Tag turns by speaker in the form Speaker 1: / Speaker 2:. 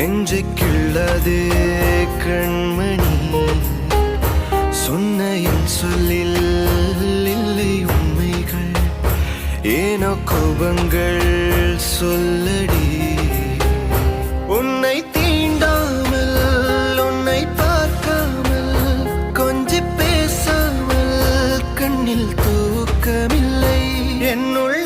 Speaker 1: நெஞ்சை கிள்ளதே கண்மணி, சொன்ன என் சொல்லில் இல்லை உண்மைகள், ஏனோ கோபங்கள் சொல்லடி. உன்னை தீண்டாமல், உன்னை பார்க்காமல், கொஞ்சி பேசாமல் கண்ணில் தூக்கமில்லை. என்னுள்